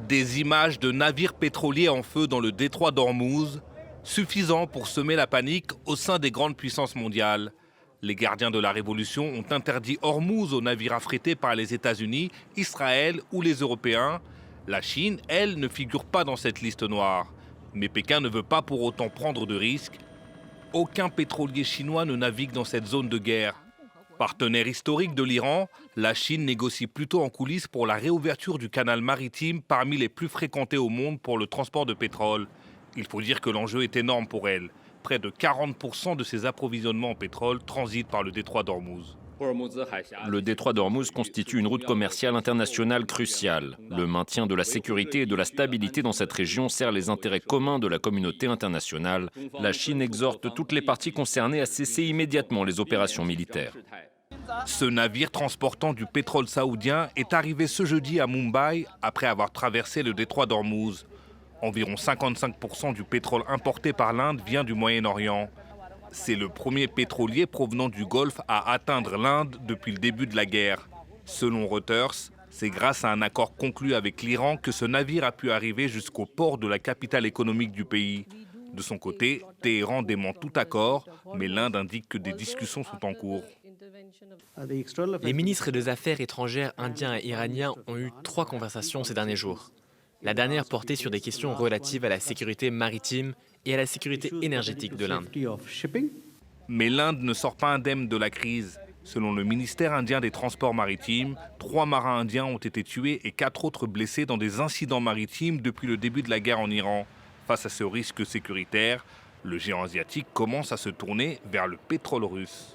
Des images de navires pétroliers en feu dans le détroit d'Ormuz, suffisant pour semer la panique au sein des grandes puissances mondiales. Les gardiens de la révolution ont interdit Ormuz aux navires affrétés par les États-Unis, Israël ou les Européens. La Chine, elle, ne figure pas dans cette liste noire. Mais Pékin ne veut pas pour autant prendre de risques. Aucun pétrolier chinois ne navigue dans cette zone de guerre. Partenaire historique de l'Iran, la Chine négocie plutôt en coulisses pour la réouverture du canal maritime parmi les plus fréquentés au monde pour le transport de pétrole. Il faut dire que l'enjeu est énorme pour elle. Près de 40% de ses approvisionnements en pétrole transitent par le détroit d'Ormuz. Le détroit d'Ormuz constitue une route commerciale internationale cruciale. Le maintien de la sécurité et de la stabilité dans cette région sert les intérêts communs de la communauté internationale. La Chine exhorte toutes les parties concernées à cesser immédiatement les opérations militaires. Ce navire transportant du pétrole saoudien est arrivé ce jeudi à Mumbai après avoir traversé le détroit d'Ormuz. Environ 55% du pétrole importé par l'Inde vient du Moyen-Orient. C'est le premier pétrolier provenant du Golfe à atteindre l'Inde depuis le début de la guerre. Selon Reuters, c'est grâce à un accord conclu avec l'Iran que ce navire a pu arriver jusqu'au port de la capitale économique du pays. De son côté, Téhéran dément tout accord, mais l'Inde indique que des discussions sont en cours. Les ministres des Affaires étrangères indiens et iraniens ont eu 3 conversations ces derniers jours. La dernière portait sur des questions relatives à la sécurité maritime et à la sécurité énergétique de l'Inde. Mais l'Inde ne sort pas indemne de la crise. Selon le ministère indien des Transports maritimes, 3 marins indiens ont été tués et 4 autres blessés dans des incidents maritimes depuis le début de la guerre en Iran. Face à ce risque sécuritaire, le géant asiatique commence à se tourner vers le pétrole russe.